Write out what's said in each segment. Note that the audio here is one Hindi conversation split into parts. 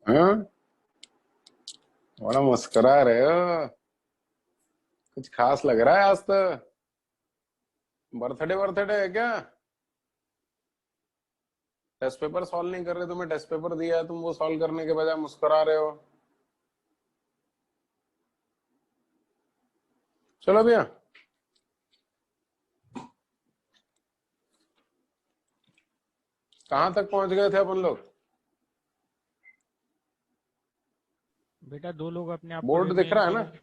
हाँ, बड़ा मुस्कुरा रहे हो। कुछ खास लग रहा है आज तो। बर्थडे बर्थडे है क्या? टेस्ट पेपर सॉल्व नहीं कर रहे? तुम्हें टेस्ट पेपर दिया है, तुम वो सॉल्व करने के बजाय मुस्कुरा रहे हो। चलो भैया। कहाँ तक पहुंच गए थे अपन लोग? बेटा 2 लोग अपने आप को बोर्ड दिख रिमेन रहा है ना? करो।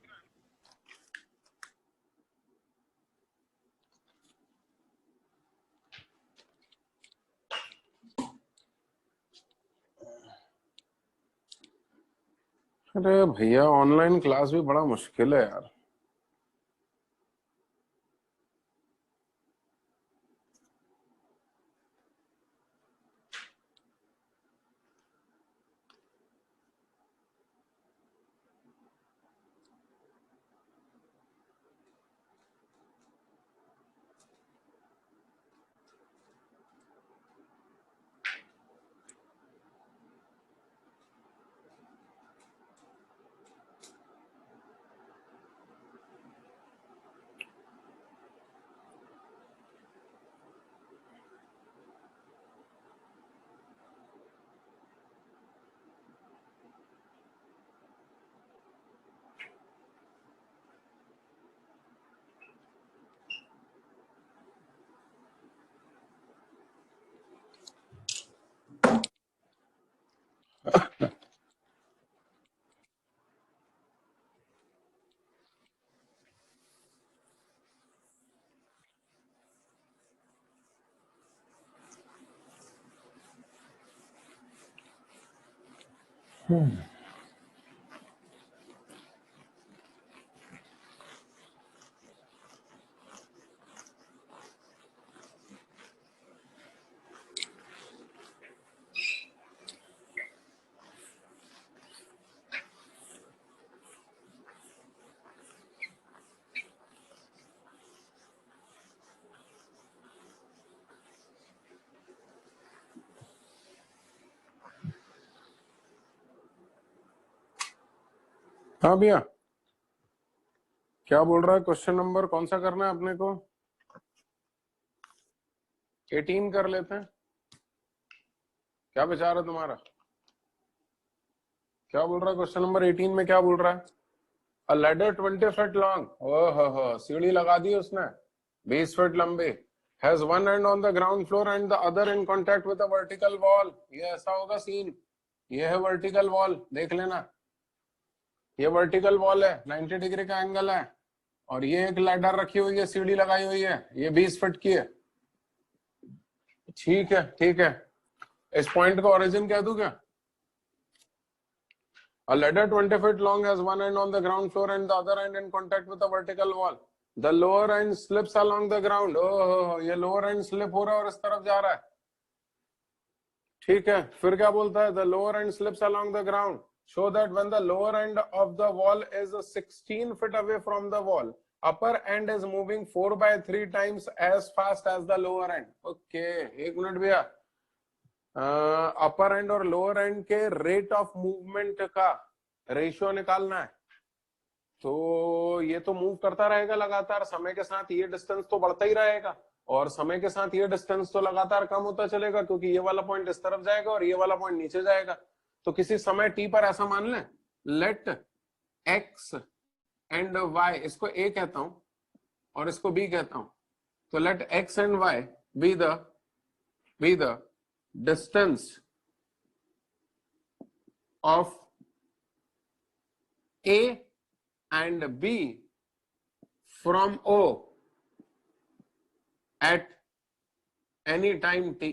अरे भैया, ऑनलाइन क्लास भी बड़ा मुश्किल है यार। हाँ भैया, क्या बोल रहा है? क्वेश्चन नंबर कौन सा करना है अपने को? 18 कर लेते हैं। क्या विचार है तुम्हारा? क्या बोल रहा है क्वेश्चन नंबर 18 में? क्या बोल रहा है? A ladder 20 feet long, ओहो सीढ़ी लगा दी उसने 20 फीट लंबी, has one end on the ground floor and the other in contact with a vertical wall। ये ऐसा होगा सीन। ये है वर्टिकल वॉल, देख लेना। ये वर्टिकल वॉल है, 90 डिग्री का एंगल है, और ये एक लैडर रखी हुई है, सीढ़ी लगाई हुई है, ये 20 फीट की है। ठीक है, ठीक है। इस पॉइंट का ओरिजिन कह दूं क्या? A ladder 20 feet long has one end on the ground floor and the other end in contact with a vertical wall. The lower end slips along the ground। ओह, ये lower end slip हो रहा है और इस तरफ जा रहा है। ठीक है, फिर क्या बोलता है? The lower end slips along the ground। Show that when the lower end of the wall is 16 feet away from the wall, upper end is moving 4/3 times as fast as the lower end। Okay, एक मिनट भैया। अपर एंड और लोअर एंड के रेट ऑफ मूवमेंट का रेशियो निकालना है। तो ये तो मूव करता रहेगा लगातार, समय के साथ ये डिस्टेंस तो बढ़ता ही रहेगा, और समय के साथ ये डिस्टेंस तो लगातार कम होता चलेगा, क्योंकि ये वाला पॉइंट इस तरफ जाएगा और ये वाला पॉइंट नीचे जाएगा। तो किसी समय टी पर ऐसा मान लें, लेट एक्स एंड वाई, इसको ए कहता हूं और इसको बी कहता हूं। तो let x and y be the distance of A and B from O at any time t।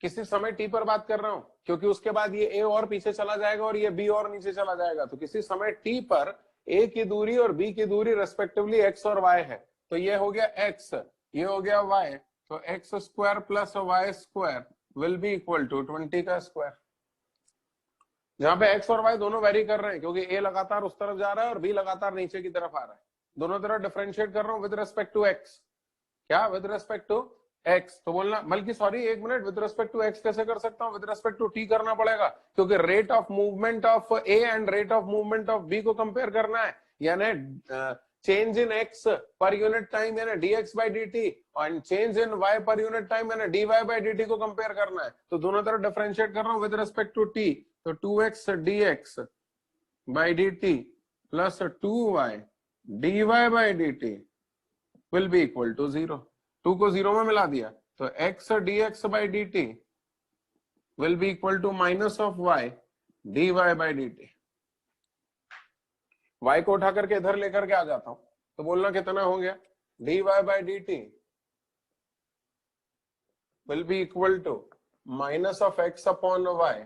किसी समय t पर बात कर रहा हूं, क्योंकि उसके बाद ये A और पीछे चला जाएगा और ये B और नीचे चला जाएगा। तो किसी समय t पर A की दूरी और B की दूरी रेस्पेक्टिवली x और y है। तो ये हो गया x, ये हो गया y। तो x square plus y square will be equal to 20 का स्क्वायर। जहां पे एक्स और वाई दोनों वेरी कर रहे हैं, क्योंकि ए लगातार उस तरफ जा रहा है और बी लगातार नीचे की तरफ आ रहा है। दोनों तरफ डिफरेंशिएट कर रहा हूं विद रेस्पेक्ट टू एक्स। क्या? विद रेस्पेक्ट टू एक्स, तो बोलना बल्कि सॉरी एक minute, with respect to x कैसे कर सकता हूं, विद रिस्पेक्ट टू टी करना पड़ेगा, क्योंकि rate of movement of A and rate of movement of B को कंपेयर करना है, यानी चेंज इन एक्स पर यूनिट टाइम यानी dx by dt और चेंज इन y पर यूनिट टाइम यानी dy by dt को कंपेयर करना है। तो दोनों तरफ डिफरेंशिएट कर रहा हूं विद रिस्पेक्ट टू t, तो 2x dx by dt plus 2y dy by dt will be equal to 0। 2 को 0 में मिला दिया तो x dx by dt will be equal to minus of y dy by dt। y को उठा करके इधर लेकर के आ जाता हूं तो बोलना कितना हो गया, dy by dt will be equal to minus of x upon y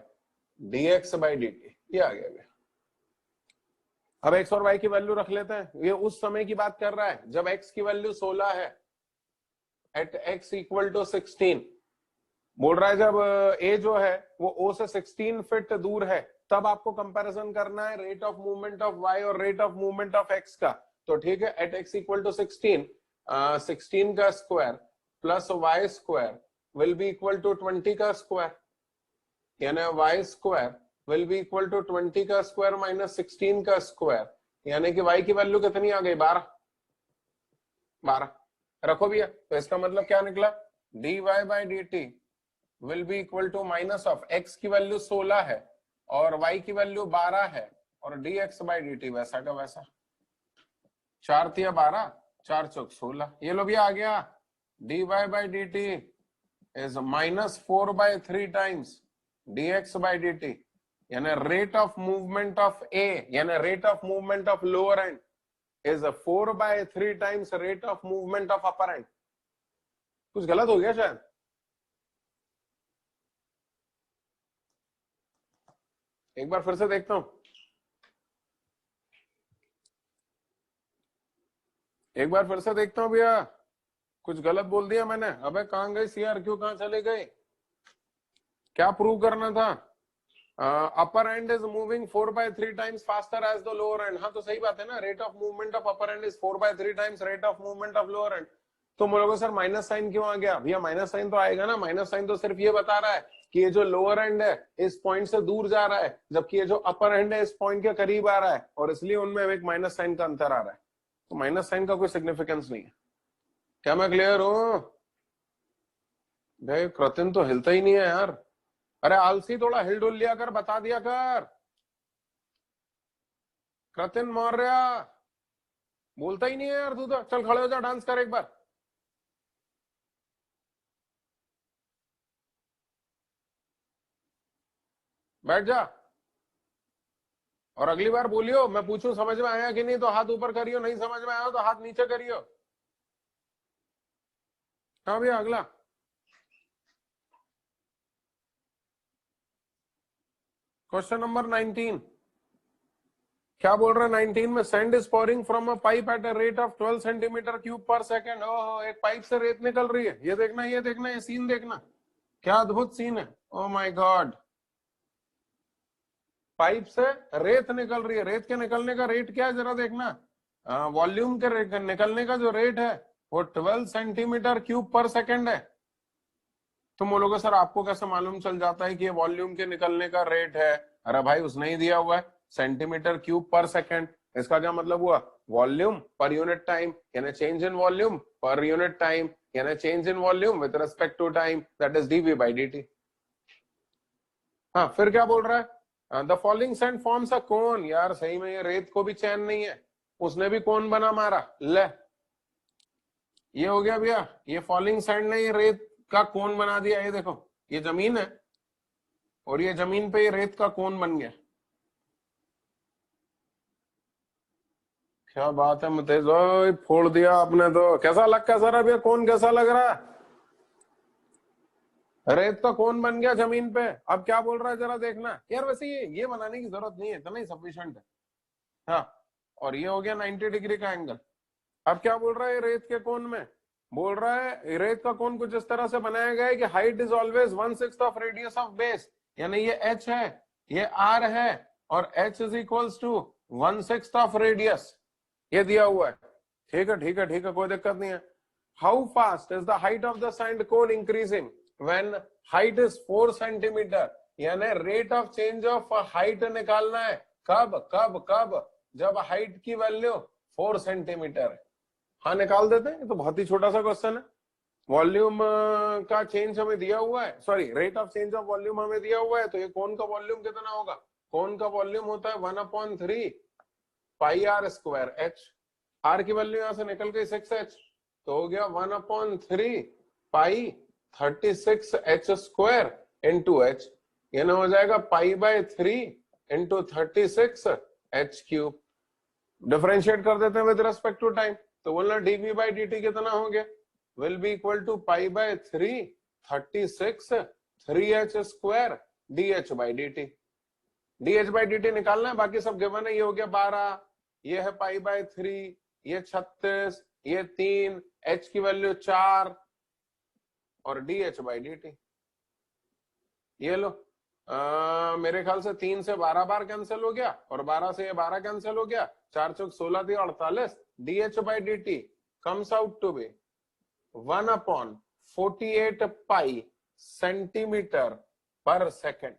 dx by dt। ये आ गया। अब x और y की वैल्यू रख लेते हैं। ये उस समय की बात कर रहा है जब x की वैल्यू 16 है, एट x इक्वल टू 16। बोल रहा है जब a जो है वो o से 16 फीट दूर है तब आपको कंपैरिजन करना है rate of movement of y और rate of movement of x का। तो ठीक है, एट x इक्वल टू 16, 16 का square plus y square will be equal to 20 का स्क्वायर, यानी y square will be equal to 20 का स्क्वायर माइनस 16 का स्क्वायर, यानी कि y की वैल्यू कितनी आ गई, 12। 12 रखो भैया, तो इसका मतलब क्या निकला, dy by dt will be equal to minus of x की वैल्यू 16 है और y की वैल्यू 12 है और dx by dt वैसा का वैसा। 4 तिया 12, 4 चौक 16। ये लो भैया आ गया, dy by dt is minus 4 by 3 times dx by dt, यानी rate of movement of a यानी rate of movement of lower and is 4 by 3 times rate of movement of upper and. कुछ गलत हो गया शायद, एक बार फिर से देखता हूं, एक बार फिर से देखता हूं भैया, कुछ गलत बोल दिया मैंने। अबे कहां गए CRQ, कहां चले गए, क्या प्रूव करना था, upper end is moving 4 by 3 times faster as the lower end. हाँ तो सही बात है ना, rate of movement of upper end is 4 by 3 times rate of movement of lower end. तो बोलोगे सर माइनस साइन क्यों आ गया, भैया माइनस साइन तो आएगा ना, माइनस साइन तो सिर्फ ये बता रहा है कि ये जो लोअर एंड है इस पॉइंट से दूर जा रहा है, जबकि ये जो अपर एंड है इस पॉइंट के करीब आ रहा है, और इसलिए उनमें एक माइनस साइन का अंतर आ रहा है। तो माइनस साइन का कोई सिग्निफिकेंस नहीं है। क्या मैं क्लियर हूं भाई? कृतिन तो हिलता ही नहीं है यार, अरे आलसी थोड़ा हिल डुल लिया कर, बता दिया कर। कृतिन मौर्य बोलता ही नहीं है यार तू तो। चल खड़े हो जा, डांस कर एक बार। बैठ जा और अगली बार बोलियो, मैं पूछूं समझ में आया कि नहीं तो हाथ ऊपर करियो, नहीं समझ में आया तो हाथ नीचे करियो। हाँ भैया अगला। क्वेश्चन नंबर 19 क्या बोल रहा है? 19 में send is pouring from a pipe at a rate of 12 centimetre cube पर सेकेंड। ओहो, एक पाइप से रेत निकल रही है। ये देखना, ये देखना, ये सीन देखना, क्या अद्भुत सीन है। ओ माय गॉड, पाइप से रेत निकल रही है। रेत के निकलने का रेट क्या है जरा देखना। वॉल्यूम के निकलने का जो रेट है वो 12 सेंटीमीटर क्यूब पर सेकेंड है। तुम बोलोगे सर आपको कैसे मालूम चल जाता है कि ये वॉल्यूम के निकलने का रेट है? अरे भाई उसने ही दिया हुआ है सेंटीमीटर क्यूब पर सेकेंड। इसका क्या मतलब हुआ? वॉल्यूम पर यूनिट टाइम यानी change in volume per unit time यानी change in volume with respect to time, that is dv by dt। हाँ फिर क्या बोल रहा है? The following sand forms a cone. यार सही में ये रेत को भी चैन नहीं है, उसने भी कोन बना मारा। ले ये हो गया भैया, ये फॉलोइंग सैंड ने ये रेत का कोन बना दिया। ये देखो, ये जमीन है और ये जमीन पे ये रेत का कोन बन गया। क्या बात है मुतेज, फोड़ दिया आपने तो। कैसा लग, कैसा रहा भैया कोन, कैसा लग रहा है? रेत का कोन बन गया जमीन पे। अब क्या बोल रहा है जरा देखना यार। वैसे ये बनाने की जरूरत नहीं है, इतना ही सफिशिएंट है। हाँ, और ये हो गया 90 डिग्री का एंगल। अब क्या बोल रहा है रेत के कोन में? बोल रहा है रेत का कोन कुछ इस तरह से बनाया गया है कि height is always 1/6 of radius of base, यानी ये h है, ये r है और h is equals to 1/6 of radius. ये दिया हुआ है। ठीक है ठीक है ठीक है, कोई दिक्कत नहीं है। how fast is the height of the sand cone increasing when height is 4 centimeter? यानी rate of change of height निकालना है। कब कब कब? जब हाइट की वैल्यू 4 सेंटीमीटर है। हाँ निकाल देते हैं, तो बहुत ही छोटा सा क्वेश्चन है। वॉल्यूम का चेंज हमें दिया हुआ है, sorry rate of change of volume हमें दिया हुआ है, तो ये कौन का वॉल्यूम कितना होगा? कौन का वॉल्यूम होता है 1/3 पाई आर स्क्वायर एच। आर की वैल्यू यहां से निकल गई 6h, तो हो गया 1/3 पाई 36 एच स्क्वायर इंटू एच। ये ना हो जाएगा पाई/3 इंटू 36 एच क्यूब। डिफरेंशिएट कर देते हैं विद रेस्पेक्ट टू टाइम, तो बोलना dv/dt कितना हो गया? विल बी इक्वल टू पाई/3 36 3h स्क्वायर dh/dt। dh/dt निकालना है, बाकी सब गिवन है। ये हो गया 12, ये है पाई/3, ये 36, ये 3, h की वैल्यू 4 और dh/dt। ये लो मेरे ख्याल से 3 से 12 बार कैंसिल हो गया और 12 से ये 12 कैंसिल हो गया, 4 चौक 16 थी 48। dh/dt comes out to be 1/48 pi centimetre पर सेकेंड।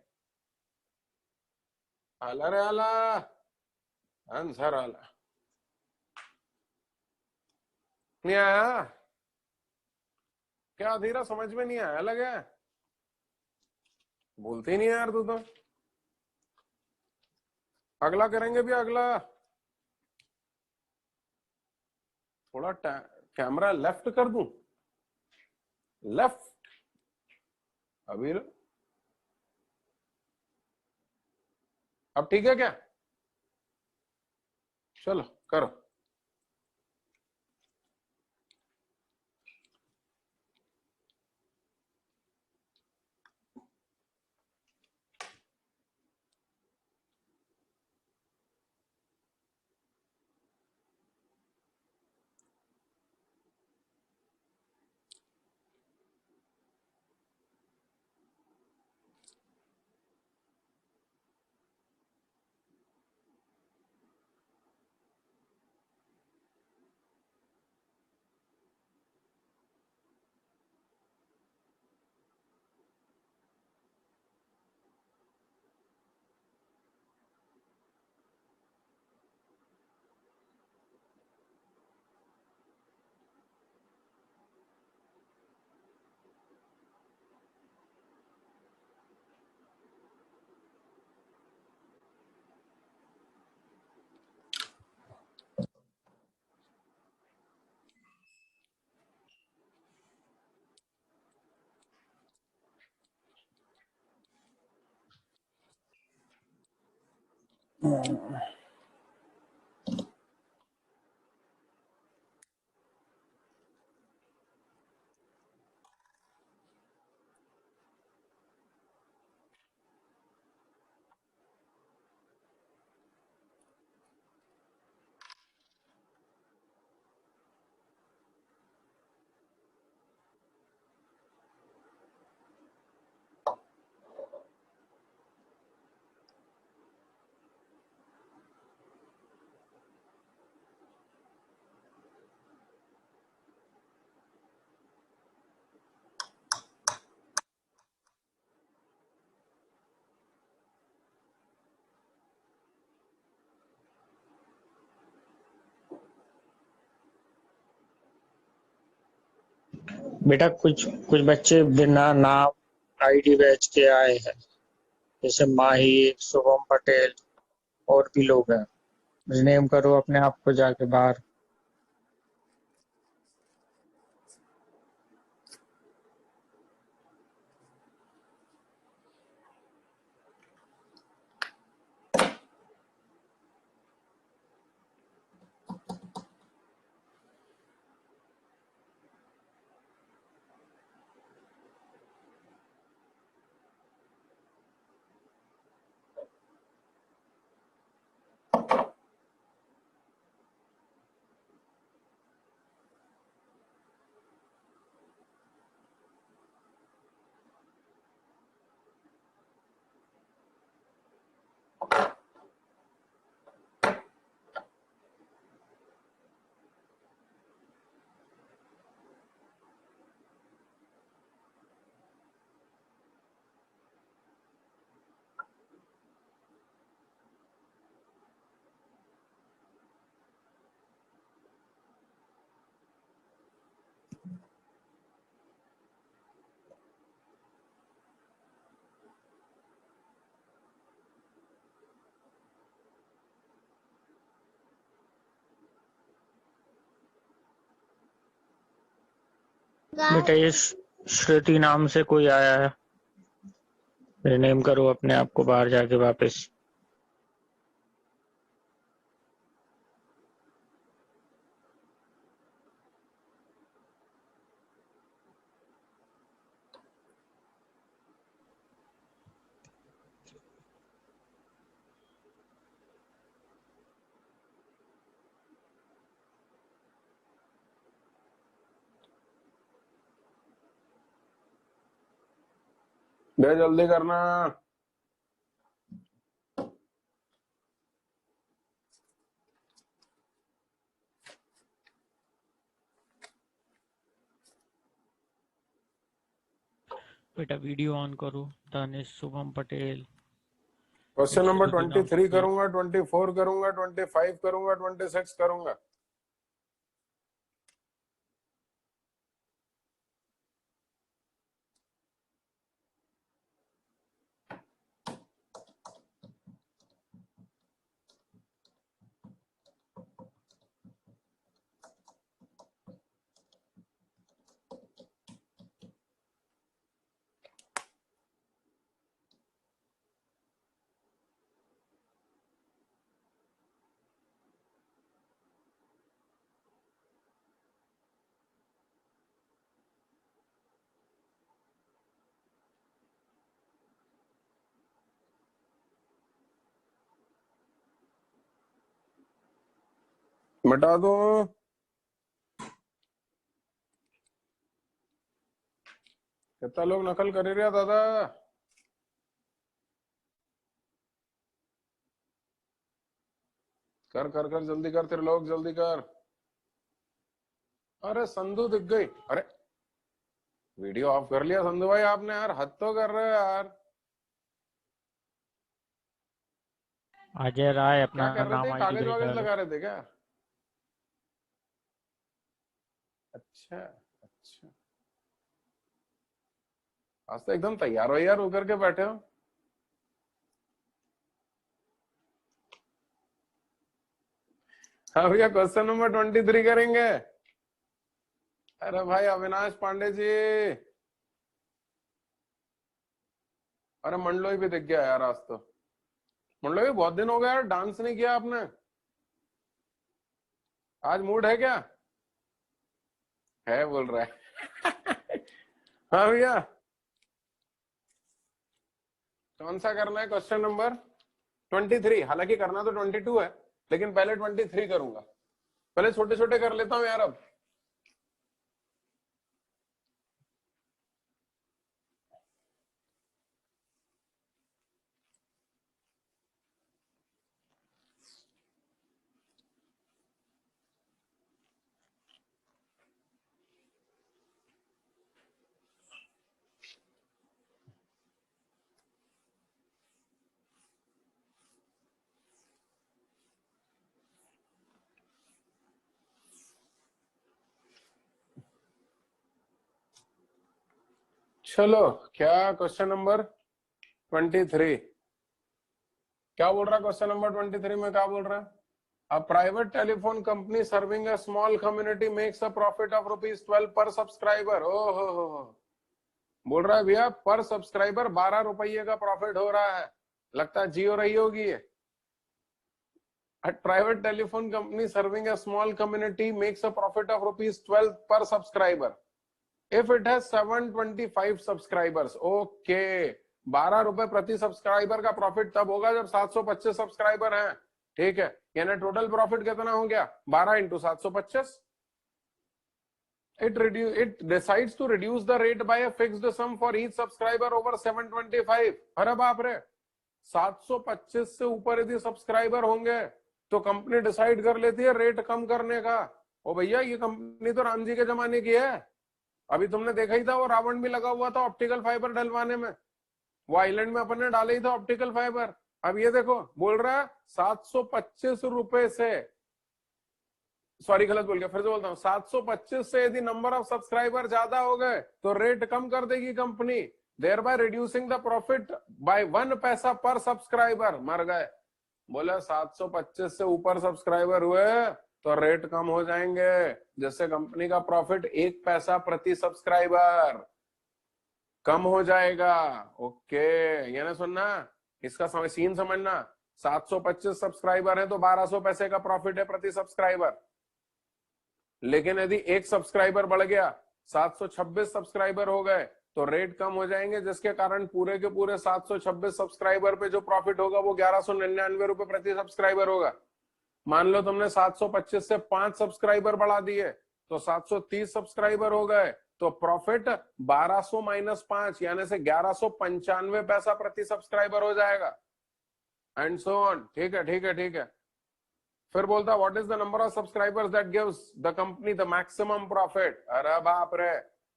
आला रे आला, आंसर आला। नहीं आया क्या धीरा? समझ में नहीं आया लगे? बोलते ही नहीं यार तू तो। अगला करेंगे भी, अगला थोड़ा कैमरा लेफ्ट कर दूं, लेफ्ट अभी। अब ठीक है क्या? चलो करो। बेटा कुछ कुछ बच्चे बिना नाम आईडी बैच के आए हैं, जैसे माहिर, शुभम पटेल और भी लोग हैं। रिनेम करो अपने आप को जाके बाहर। बेटा ये श्रुति नाम से कोई आया है, रिनेम करो अपने आप को बाहर जाके वापस। बे जल्दी करना। बेटा वीडियो ऑन करो। दानिश, शुभम पटेल, क्वेश्चन नंबर श्रुति नाम 23 से कोई- करूंगा, 24 करूंगा, 25 करूंगा, 26 करूंगा। मिटा दो। कितना लोग नकल कर रहे दादा। कर कर कर जल्दी कर, तेरे लोग जल्दी कर। अरे संधू दिख गई। अरे वीडियो ऑफ कर लिया संधू भाई आपने यार, हद तो कर रहे हो यार। अजय राय क्या अपना कर रहे नाम थे, आईडी कागज भेजा वागज लो। लगा रहे थे क्या? अच्छा अच्छा, आज तो एकदम तैयार हो यार होकर के बैठे हो। हाँ भैया, क्वेश्चन नंबर 23 करेंगे। अरे भाई अविनाश पांडे जी। अरे मंडलोई भी दिख गया यार आज तो। मंडलोई बहुत दिन हो गया यार, डांस नहीं किया आपने। आज मूड है क्या? है बोल रहा है। हाँ भैया, कौन सा करना है क्वेश्चन नंबर 23? हालांकि करना तो 22 है, लेकिन पहले 23 करूंगा। पहले छोटे छोटे कर लेता हूं यार अब। चलो, क्या क्वेश्चन नंबर 23 क्या बोल रहा है? क्वेश्चन नंबर 23 में क्या बोल रहा है? A private telephone company serving a small community makes a profit of ₹12 per subscriber. ओ हो, बोल रहा है भैया पर सब्सक्राइबर 12 रुपये का प्रॉफिट हो रहा है। लगता है जियो रही होगी ये। A private telephone company serving a small community makes a profit of ₹12 per subscriber if it has 725 subscribers. Okay, 12 रुपए प्रति सब्सक्राइबर का प्रॉफिट तब होगा जब 725 सब्सक्राइबर हैं। ठीक है, यानी टोटल प्रॉफिट कितना हो गया? 12 into 725। It decides to reduce the rate by a fixed sum for each subscriber over 725. अरे बाप रे, 725 से ऊपर यदि सब्सक्राइबर होंगे तो कंपनी डिसाइड कर लेती है रेट कम करने का। ओ भैया, ये कंपनी तो राम जी के जमाने की है। अभी तुमने देखा ही था, वो रावण भी लगा हुआ था ऑप्टिकल फाइबर डलवाने में। वो आइलैंड में अपन ने डाले ही था ऑप्टिकल फाइबर। अब ये देखो, बोल रहा है 725 रुपए से, सॉरी गलत बोल गया, फिर से बोलता हूँ, 725 से यदि नंबर ऑफ सब्सक्राइबर ज्यादा हो गए तो रेट कम कर देगी company, thereby reducing the profit by 1 पैसा पर सब्सक्राइबर। मर गए। बोला 725 से ऊपर सब्सक्राइबर हुए तो रेट कम हो जाएंगे, जिससे कंपनी का प्रॉफिट 1 पैसा प्रति सब्सक्राइबर कम हो जाएगा। ओके, ये ना सुनना, इसका सीन समझना। 725 सब्सक्राइबर है तो 1200 पैसे का प्रॉफिट है प्रति सब्सक्राइबर। लेकिन यदि एक सब्सक्राइबर बढ़ गया, 726 सब्सक्राइबर हो गए, तो रेट कम हो जाएंगे, जिसके कारण पूरे के पूरे 726 सब्सक्राइबर पे जो प्रॉफिट होगा वो 1199 रुपए प्रति सब्सक्राइबर होगा। मान लो तुमने 725 से 5 सब्सक्राइबर बढ़ा दिए तो 730 सब्सक्राइबर हो गए, तो प्रॉफिट 1200 माइनस 5 यानी से 1195 पैसा प्रति सब्सक्राइबर हो जाएगा, एंड सो ऑन। ठीक है, ठीक है, ठीक है। फिर बोलता what is the number of subscribers that gives the company the maximum profit. अरे बाप रे,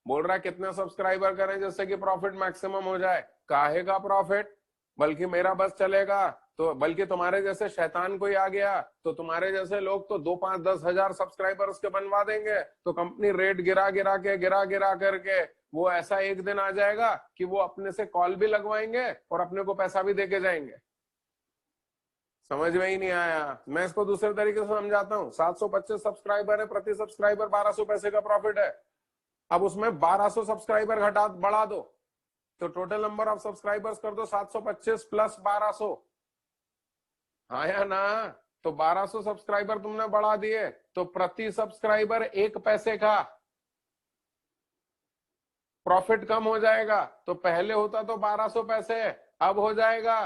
बोल रहा है कितने सब्सक्राइबर करें जिससे कि प्रॉफिट मैक्सिमम हो जाए। काहे का प्रॉफिट? बल्कि मेरा बस चलेगा तो, बल्कि तुम्हारे जैसे शैतान कोई आ गया तो तुम्हारे जैसे लोग तो 2, 5, 10 हजार सब्सक्राइबर उसके बनवा देंगे, तो कंपनी रेट गिरा गिरा करके वो ऐसा एक दिन आ जाएगा कि वो अपने से कॉल भी लगवाएंगे और अपने को पैसा भी देके जाएंगे। समझ में ही नहीं आया? मैं इसको दूसरे तरीके से समझाता हूँ। 725 सब्सक्राइबर है, प्रति सब्सक्राइबर 1200 पैसे का प्रॉफिट है। अब उसमें 1200 सब्सक्राइबर घटा बढ़ा दो, तो टोटल नंबर ऑफ सब्सक्राइबर्स कर दो 725 प्लस 1200। आया ना? तो 1200 सब्सक्राइबर तुमने बढ़ा दिए तो प्रति सब्सक्राइबर 1 पैसे का प्रॉफिट कम हो जाएगा। तो पहले होता तो 1200 पैसे, अब हो जाएगा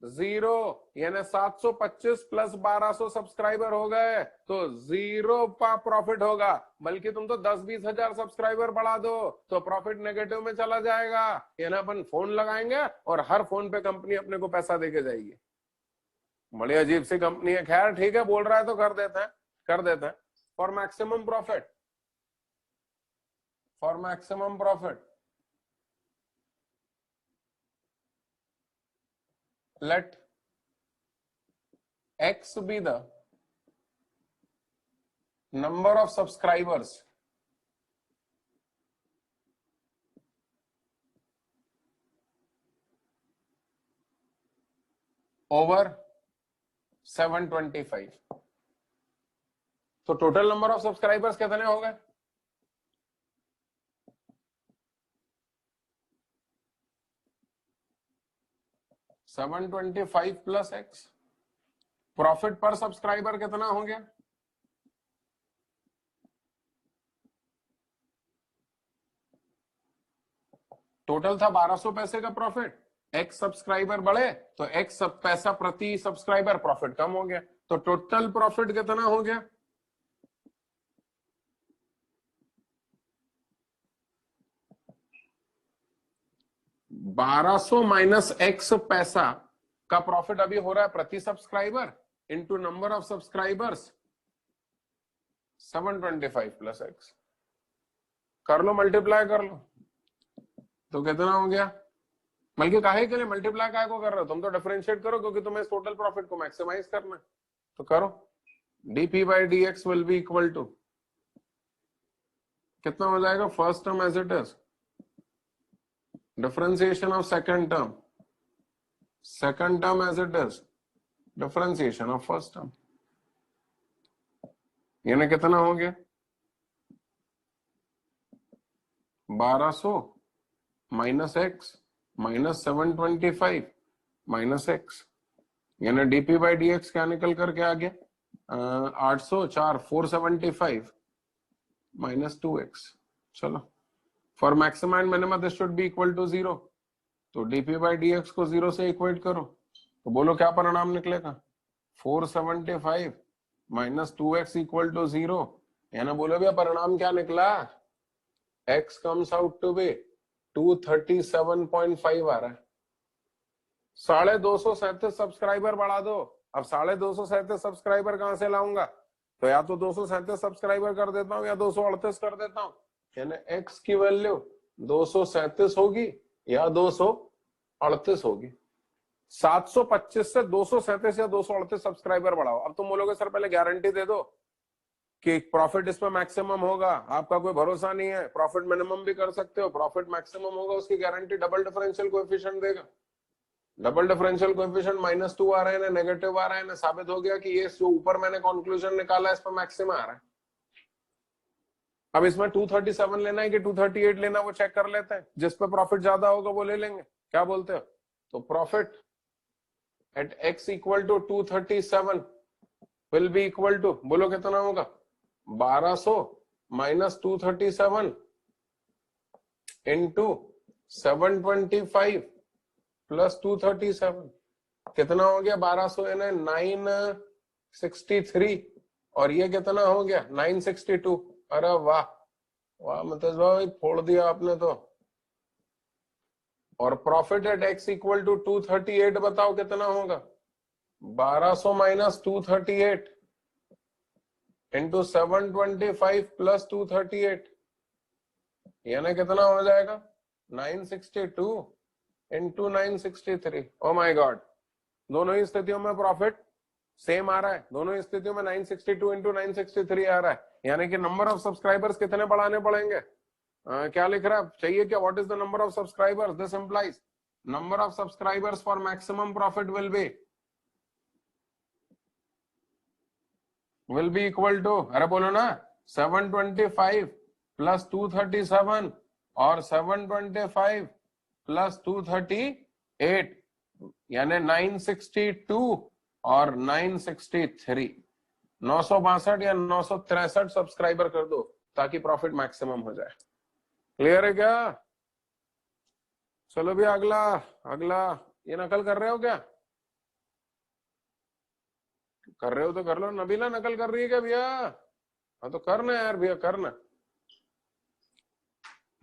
0, यानी 725 प्लस 1200 सब्सक्राइबर हो गए तो 0 का प्रॉफिट होगा। बल्कि तुम तो 10-20 हजार सब्सक्राइबर बढ़ा दो तो प्रॉफिट नेगेटिव में चला जाएगा। यानी अपन फोन लगाएंगे और हर फोन पे कंपनी अपने को पैसा देके जाएगी। बड़ी अजीब सी कंपनी है। खैर ठीक है, बोल रहा है तो कर देते हैं। For maximum profit, let X be the number of subscribers over 725। तो टोटल नंबर ऑफ सब्सक्राइबर्स कितने हो गए? 725 प्लस X। प्रॉफिट पर सब्सक्राइबर कितना हो गया? टोटल था 1200 पैसे का प्रॉफिट। X सब्सक्राइबर बढ़े तो X पैसा प्रति सब्सक्राइबर प्रॉफिट कम हो गया, तो टोटल प्रॉफिट कितना हो गया? 1200 माइनस X पैसा का प्रॉफिट अभी हो रहा है प्रति subscriber into number of subscribers 725 plus X। कर लो, मल्टीप्लाई कर लो, तो कितना हो गया? बल्कि काहे के लिए मल्टीप्लाई काहे को कर रहे हो? तुम तो डिफरेंशिएट करो, क्योंकि तुम्हें इस टोटल प्रॉफिट को मैक्सिमाइज करना है। तो करो, dp by dx will be equal to कितना हो जाएगा? First term as it is, differentiation of second term as it is, differentiation of first term. यानी कितना हो गया? 1200 minus X minus 725 minus X, यानी dp बाई dx क्या निकल करके आ गया? 804 475 माइनस 2x। चलो, for maximum and minimum this should be equal to 0। तो dp बाई dx को 0 से इक्वेट करो, तो बोलो क्या परिणाम निकलेगा? 475 माइनस 2x इक्वल टू 0। यानी बोलो भैया परिणाम क्या निकला? x comes out to be 237.5 आ रहा है। 237 सब्सक्राइबर बढ़ा दो। अब 237 सब्सक्राइबर कहां से लाऊंगा? तो या तो 237 सब्सक्राइबर कर देता हूं या 238 कर देता हूं। यानी x की वैल्यू 237 होगी या 238 होगी। 725 से 237 या 238 सब्सक्राइबर बढ़ाओ। अब तुम बोलोगे सर पहले गारंटी दे दो कि प्रॉफिट इसमें मैक्सिमम होगा। आपका कोई भरोसा नहीं है, प्रॉफिट मिनिमम भी कर सकते हो, प्रॉफिट मैक्सिमम होगा, उसकी गारंटी डबल डिफरेंशियल कोएफिशिएंट देगा। डबल डिफरेंशियल कोएफिशिएंट -2 आ रहा है ना नेगेटिव आ रहा है ना, साबित हो गया कि ये जो ऊपर मैंने कंक्लूजन निकाला इस पर मैक्सिमा आ रहा है। अब इसमें 237 लेना है कि 238 लेना, वो चेक कर लेते हैं, जिस पे प्रॉफिट ज्यादा होगा वो ले लेंगे, क्या बोलते हो? तो profit at x equal to 237 will be equal to, बोलो कितना होगा? 1200 माइनस 237 इंटू 725 प्लस 237, कितना हो गया? 1200 यानी 963, और ये कितना हो गया? 962। अरे वाह वाह मुतेश भाई, फोड़ दिया आपने तो। और profit at x equal to 238 बताओ कितना होगा? 1200 माइनस 238 इंटू 725 प्लस 238, यानी कितना हो जाएगा? 962 इंटू 963। ओ माय गॉड, दोनों ही स्थितियों में प्रॉफिट सेम आ रहा है, दोनों ही स्थितियों में 962 इंटू 963 आ रहा है, यानी कि नंबर ऑफ सब्सक्राइबर्स कितने बढ़ाने पड़ेंगे? क्या लिख रहा है? चाहिए क्या? What is the number of subscribers? This implies number of subscribers for maximum profit will be equal to, अरे बोलो ना, 725 प्लस 237 और 725 प्लस 238, यानी 962 और 963, 962 या 963 सब्सक्राइबर कर दो ताकि प्रॉफिट मैक्सिमम हो जाए। क्लियर है क्या? चलो भी अगला अगला, ये नकल कर रहे हो क्या? कर रहे हो तो कर लो। नबीला नकल कर रही है क्या भैया? हाँ तो करना यार भैया, करना।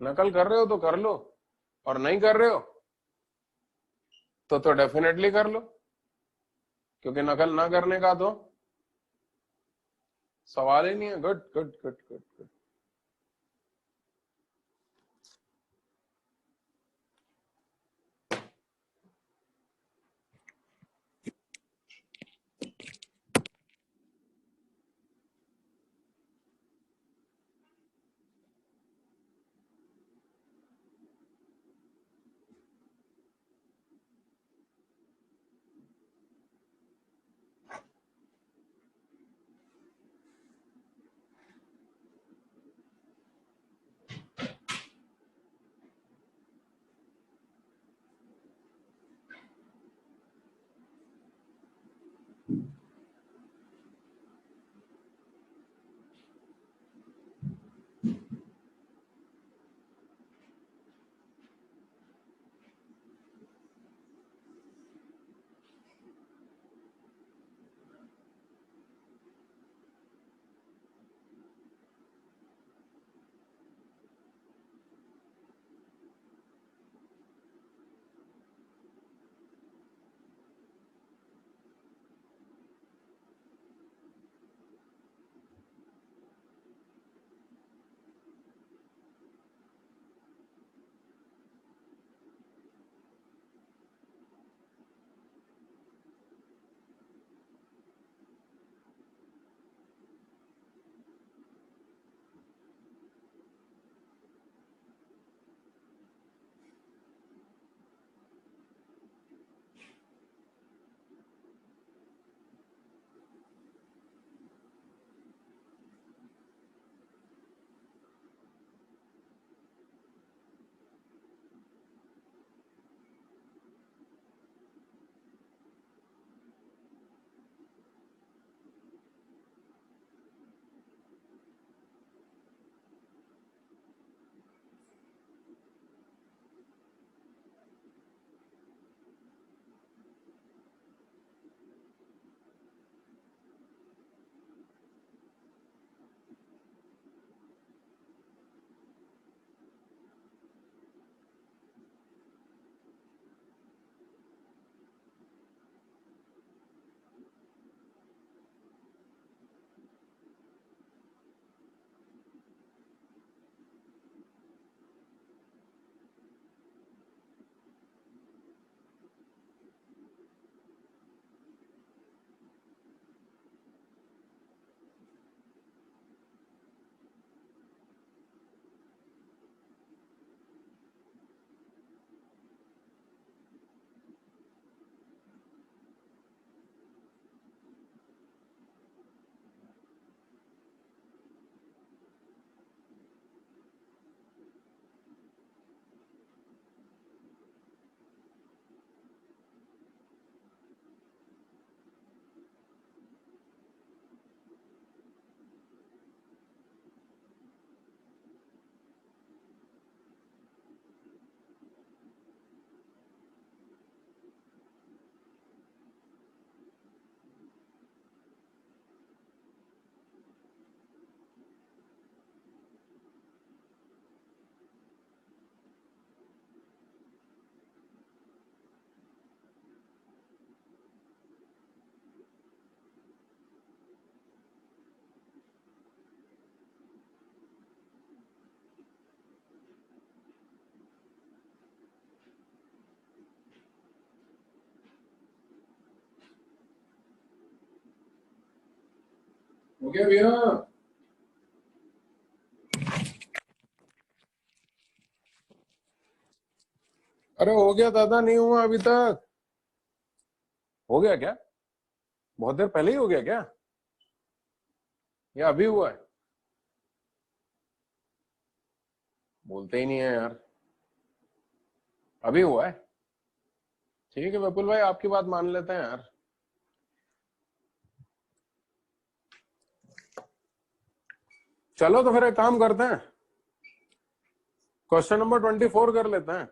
नकल कर रहे हो तो कर लो, और नहीं कर रहे हो तो डेफिनेटली कर लो, क्योंकि नकल ना करने का तो सवाल ही नहीं है। Good good good good good. हो गया भैया? अरे हो गया दादा, नहीं हुआ अभी तक। हो गया क्या? बहुत देर पहले ही हो गया क्या, या अभी हुआ है? बोलते ही नहीं है यार। अभी हुआ है? ठीक है विपुल भाई, आपकी बात मान लेते हैं यार। चलो तो फिर एक काम करते हैं, क्वेश्चन नंबर 24 कर लेते हैं।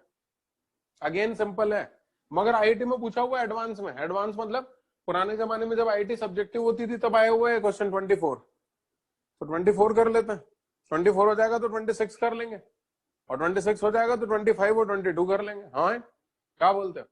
अगेन सिंपल है, मगर आईआईटी में पूछा हुआ एडवांस में। एडवांस मतलब पुराने जमाने में जब आईआईटी सब्जेक्टिव होती थी तब आए हुए है क्वेश्चन 24। तो 24 कर लेते हैं। 24 हो जाएगा तो 26 कर लेंगे, और 26 हो जाएगा तो 25 और 22 कर लेंगे। हाँ क्या बोलते हो?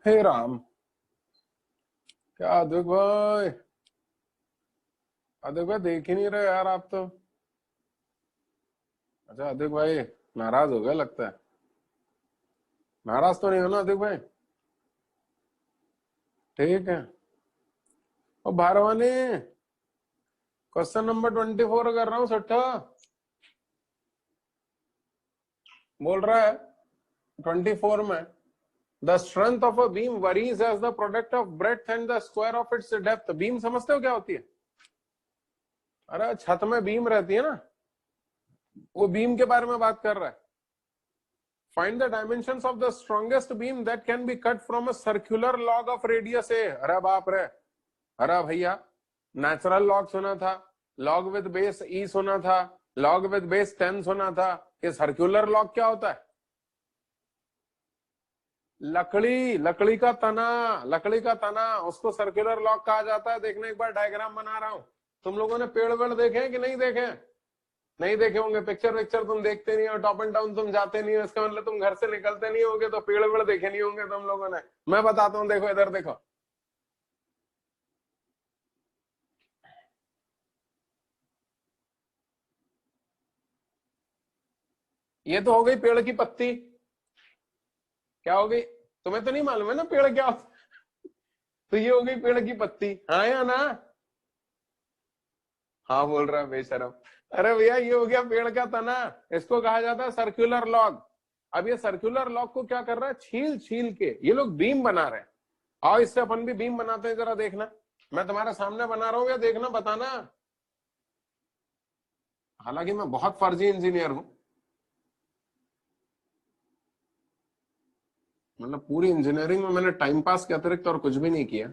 हे राम, क्या अद्वैत भाई? अद्वैत भाई देख ही नहीं रहे यार आप तो। अच्छा अद्वैत भाई नाराज हो गया लगता है। नाराज तो नहीं हो ना अद्वैत भाई? ठीक है। और भारवानी, क्वेश्चन नंबर 24 कर रहा हूँ सट्टा बोल रहा है। 24 में the strength of a beam varies as the product of breadth and the square of its depth. Beam समझते हो क्या होती है? अरे छत में बीम रहती है ना, वो बीम के बारे में बात कर रहा है। Find the dimensions of the strongest beam that can be cut from a circular log of radius a. अरे बाप रे, अरे भैया नेचुरल लॉग सुना था, लॉग विद बेस ई सुना था, लॉग विद बेस 10 सुना था। ये सर्कुलर लॉग क्या होता है? लकड़ी, लकड़ी का तना, लकड़ी का तना उसको सर्कुलर लॉग कहा जाता है। देखने एक बार डायग्राम बना रहा हूं। तुम लोगों ने पेड़ वेड़ देखे हैं कि नहीं देखे हैं? नहीं देखे होंगे। पिक्चर विक्चर तुम देखते नहीं हो, टॉप एंड टाउन तुम जाते नहीं हो, इसका मतलब तुम घर से निकलते नहीं होगे, तो पेड़ वेड़ देखे नहीं होंगे तुम लोगों ने। मैं बताता हूँ, देखो इधर देखो। ये तो हो गई पेड़ की पत्ती। क्या हो गई? तुम्हें तो नहीं मालूम है ना पेड़ क्या होता है? तो ये हो गई पेड़ की पत्ती, हाँ या ना? हाँ बोल रहा है बेशरम। अरे भैया ये हो गया पेड़ का तना, इसको कहा जाता है सर्कुलर लॉग। अब ये सर्कुलर लॉग को क्या कर रहा है, छील छील के ये लोग बीम बना रहे हैं। और इससे अपन भी बीम बनाते हैं, जरा देखना। मैं तुम्हारे सामने बना रहा हूं या देखना, बताना। हालांकि मैं बहुत फर्जी इंजीनियर हूं, मतलब पूरी इंजीनियरिंग में मैंने टाइम पास के अतिरिक्त और कुछ भी नहीं किया।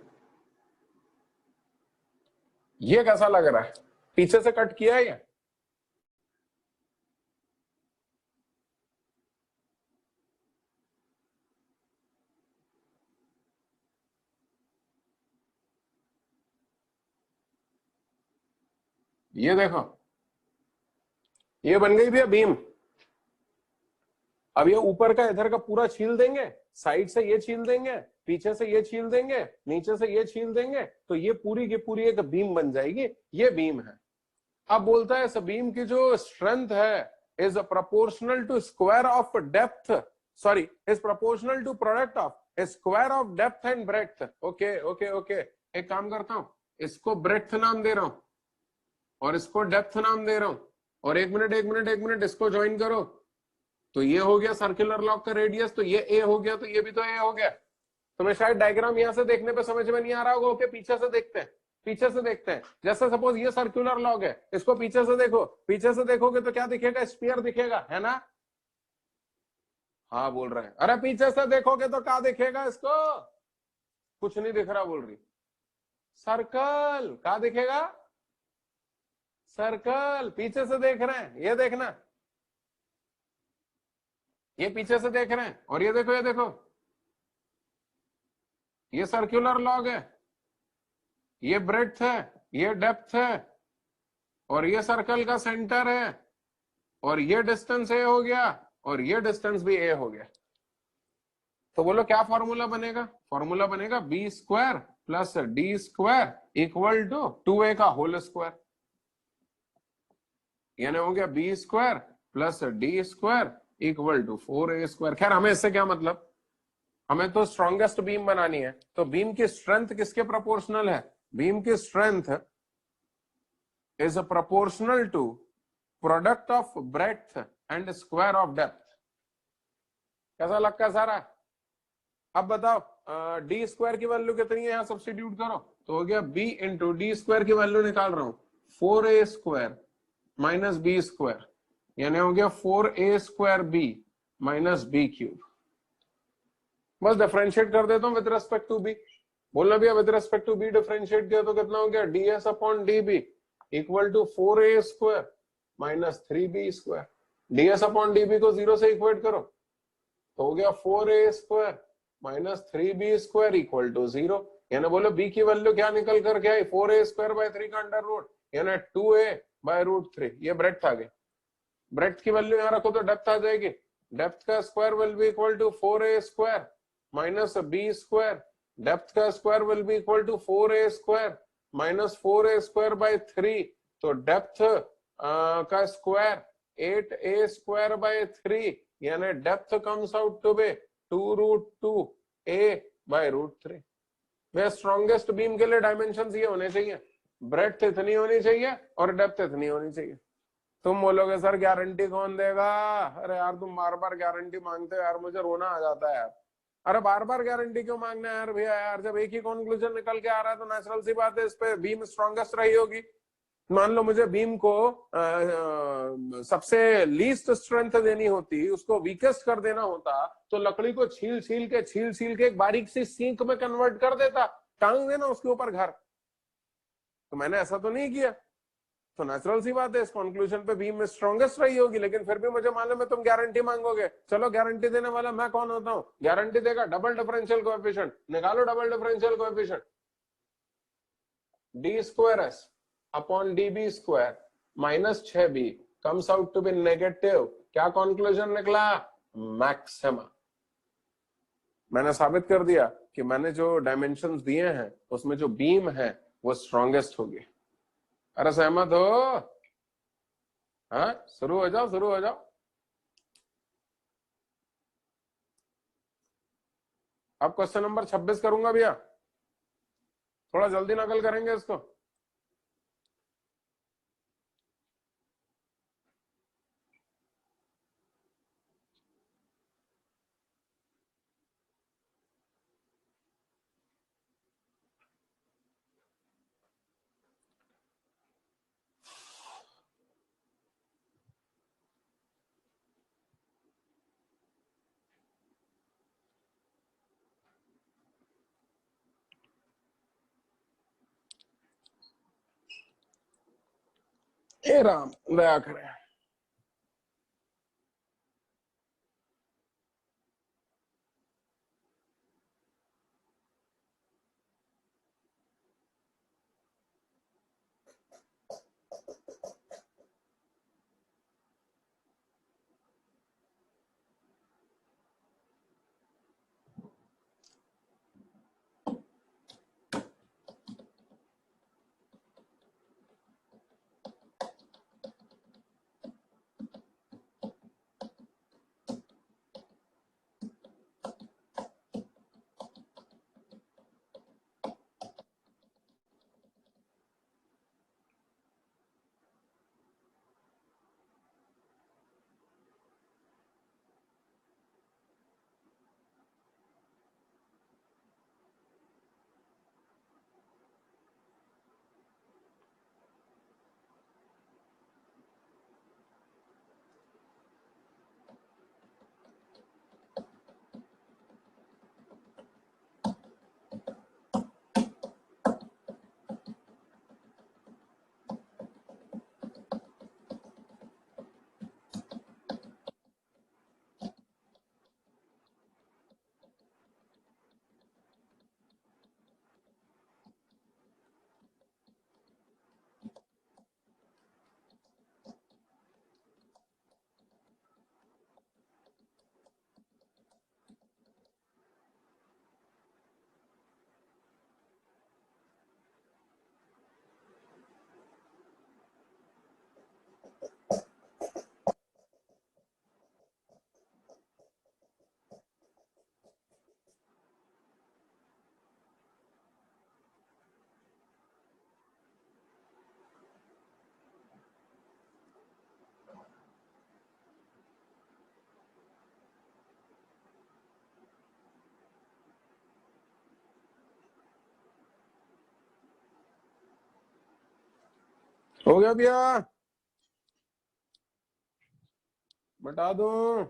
ये कैसा लग रहा है? पीछे से कट किया है ये देखो, ये बन गई भैया बीम। अब ये ऊपर का इधर का पूरा छील देंगे, साइड से ये छील देंगे, पीछे से ये छील देंगे, नीचे से ये छील देंगे, तो ये पूरी की पूरी एक बीम बन जाएगी। ये बीम है। अब बोलता है इस बीम की जो स्ट्रेंथ है is proportional to square of depth, sorry is proportional to product of square of depth and breadth. Okay okay okay, एक काम करता हूं, इसको ब्रेड्थ नाम दे रहा हूं और इसको डेप्थ नाम दे रहा हूं, और एक मिनट एक मिनट एक मिनट, इसको ज्वाइन करो। तो ये हो गया सर्कुलर लॉक का रेडियस, तो ये ए हो गया, तो ये भी तो ए हो गया। तुम्हें शायद डायग्राम यहां से देखने पे समझ में नहीं आ रहा होगा। ओके पीछे से देखते हैं, पीछे से देखते हैं। जैसे सपोज ये सर्कुलर लॉग है, इसको पीछे से देखो, पीछे से देखोगे तो क्या दिखेगा, स्फीयर दिखेगा, है ना? हाँ बोल रहे हैं। अरे पीछे से देखोगे तो क्या दिखेगा इसको? कुछ नहीं दिख रहा बोल रही। सर्कल क्या दिखेगा? सर्कल। पीछे से देख रहे हैं, ये देखना, ये पीछे से देख रहे हैं, और ये देखो, ये देखो, ये सर्कुलर लॉग है, ये ब्रेड्थ है, ये डेप्थ है, और ये सर्कल का सेंटर है, और ये डिस्टेंस ए हो गया, और ये डिस्टेंस भी ए हो गया। तो बोलो क्या फॉर्मूला बनेगा? फॉर्मूला बनेगा b square plus d square equal to 2a का होल स्क्वायर, यानी हो गया b square plus d square equal to 4a square. खैर हमें इससे क्या मतलब, हमें तो स्ट्रॉन्गेस्ट बीम बनानी है, तो बीम की स्ट्रेंथ किसके प्रोपोर्शनल है? बीम की strength is proportional to product of breadth and square of depth. कैसा लगता है सारा? अब बताओ डी स्क्वायर की वैल्यू कितनी है, यहां सब्स्टिट्यूट करो तो हो गया बी इंटू डी स्क्वायर की वैल्यू निकाल रहा हूं 4a square minus B square, यानी हो गया 4a square b minus b cube. बस डिफरेंशिएट कर देता हूं विद रेस्पेक्ट टू बी। बोलना भैया with respect to b differentiate किया तो कितना हो गया, ds upon d b equal to 4a square minus 3b square. ds upon d को 0 से इक्वेट करो तो हो गया 4a square minus 3b square equal to 0। यानी बोलो b की वैल्यू क्या निकल करके आई, 4a स्क्वायर बाय 3 का अंडर रूट, यानी 2a बाय रूट 3। ये ब्रेड्थ आ गई, ब्रेड्थ की वैल्यू यहां रखो तो डेप्थ आ जाएगी, डेप्थ का square will be equal to 4a square minus b square, depth का square will be equal to 4a square minus 4a square by 3। तो डेप्थ का स्क्वायर 8a स्क्वायर बाय 3, यानी depth comes out to be 2 root 2a by root 3। वे स्ट्रॉन्गेस्ट बीम के लिए डायमेंशन ये होने चाहिए, ब्रेड्थ इतनी होनी चाहिए और डेप्थ इतनी होनी चाहिए। तुम बोलोगे सर गारंटी कौन देगा? अरे यार तुम बार बार गारंटी मांगते हो यार, मुझे रोना आ जाता है यार। अरे बार बार गारंटी क्यों मांगना है यार भैया? यार जब एक ही कंक्लूजन निकल के आ रहा है तो नेचुरल सी बात है इस पे बीम स्ट्रॉन्गेस्ट रही होगी। मान लो मुझे बीम को सबसे लीस्ट स्ट्रेंथ देनी होती, उसको वीकेस्ट कर देना होता, तो लकड़ी को छील छील के एक बारीक सी सींक में कन्वर्ट कर देता, टांग देना उसके ऊपर घर। तो मैंने ऐसा तो नहीं किया, तो नेचुरल सी बात है इस कंक्लूजन पे बीम स्ट्रॉन्गेस्ट रही होगी। लेकिन फिर भी मुझे मालूम है तुम गारंटी मांगोगे। चलो गारंटी देने वाला मैं कौन होता हूं? गारंटी देगा डबल डिफरेंशियल कोएफिशिएंट। निकालो double differential coefficient, d square s upon d b square minus 6b comes out to be negative. क्या कंक्लूजन निकला? मैक्सिमा। मैंने साबित कर दिया कि मैंने जो डायमेंशंस दिए हैं उसमें जो बीम है वो स्ट्रॉन्गेस्ट होगी। अरे सहमत हो? हाँ, शुरू हो जाओ, शुरू हो जाओ। अब क्वेश्चन नंबर 26 करूंगा भैया, थोड़ा जल्दी नकल करेंगे इसको। ए राम दया करें। हो गया भैया, बता दूं।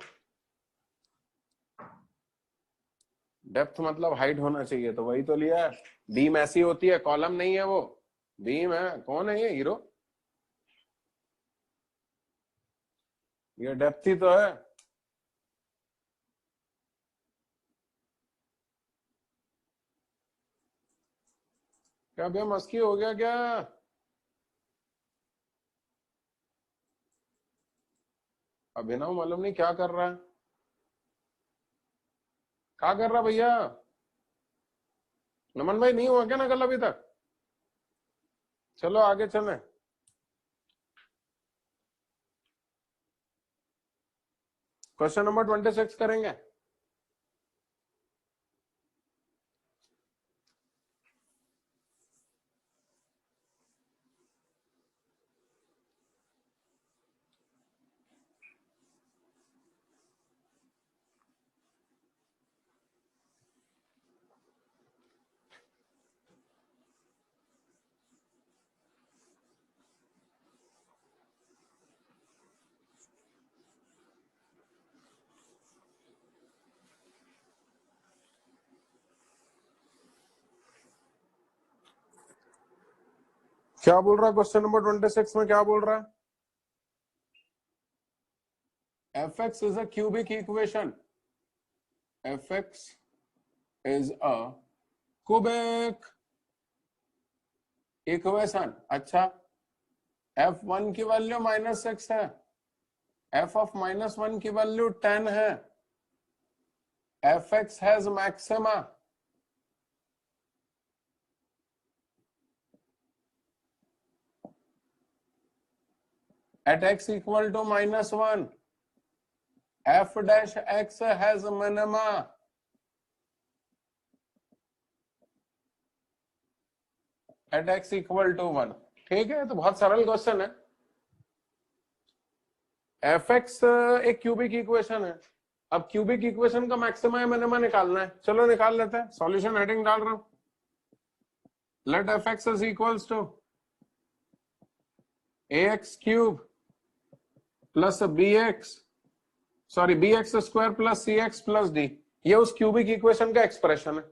डेप्थ मतलब हाइट होना चाहिए, तो वही तो लिया है। बीम ऐसी होती है, कॉलम नहीं है वो, बीम है। कौन है ये हीरो? ये डेप्थ ही तो है। क्या भैया मस्की हो गया क्या? अभिनव मालूम नहीं क्या कर रहा है। क्या कर रहा भैया? नमन भाई नहीं हुआ क्या नकल अभी तक? चलो आगे चलें। क्वेश्चन नंबर 26 करेंगे। क्या बोल रहा है क्वेश्चन नंबर 26 में? क्या बोल रहा है? fx is a cubic equation. fx is a cubic equation. अच्छा, f1 की वैल्यू -6 है, f of -1 की वैल्यू 10 है, fx has maxima at x equal to -1, f dash x has minima at x equal to 1। ठीक है, तो बहुत सरल क्वेश्चन है। fx एक क्यूबिक इक्वेशन है। अब क्यूबिक इक्वेशन का मैक्सिमा या मिनिमा निकालना है। चलो निकाल लेते हैं। सॉल्यूशन हेडिंग डाल रहा हूं। लेट fx is equals to ax cube plus bx square plus cx plus d। ये उस क्यूबिक इक्वेशन का एक्सप्रेशन है।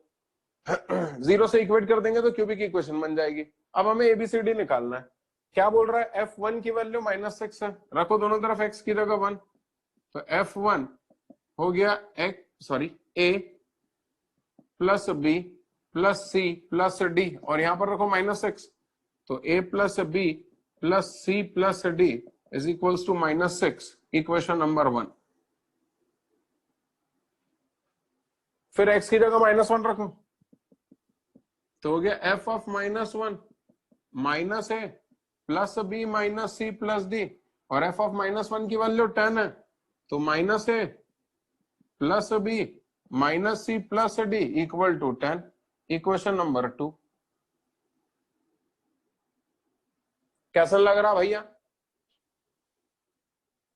जीरो से इक्वेट कर देंगे तो क्यूबिक इक्वेशन बन जाएगी। अब हमें एबीसीडी निकालना है। क्या बोल रहा है? f1 की वैल्यू -6 है, रखो दोनों तरफ x की जगह 1, तो f1 हो गया a plus b plus c plus d, और यहां पर रखो -6, तो a plus b plus c plus d is equals to -6, equation number 1। फिर x की जगह -1 रखो, तो हो गया f of -1 minus a plus b minus c plus d, और f ऑफ -1 की वैल्यू 10 है, तो -a plus b minus c plus d equal to 10, equation number 2। कैसा लग रहा भैया?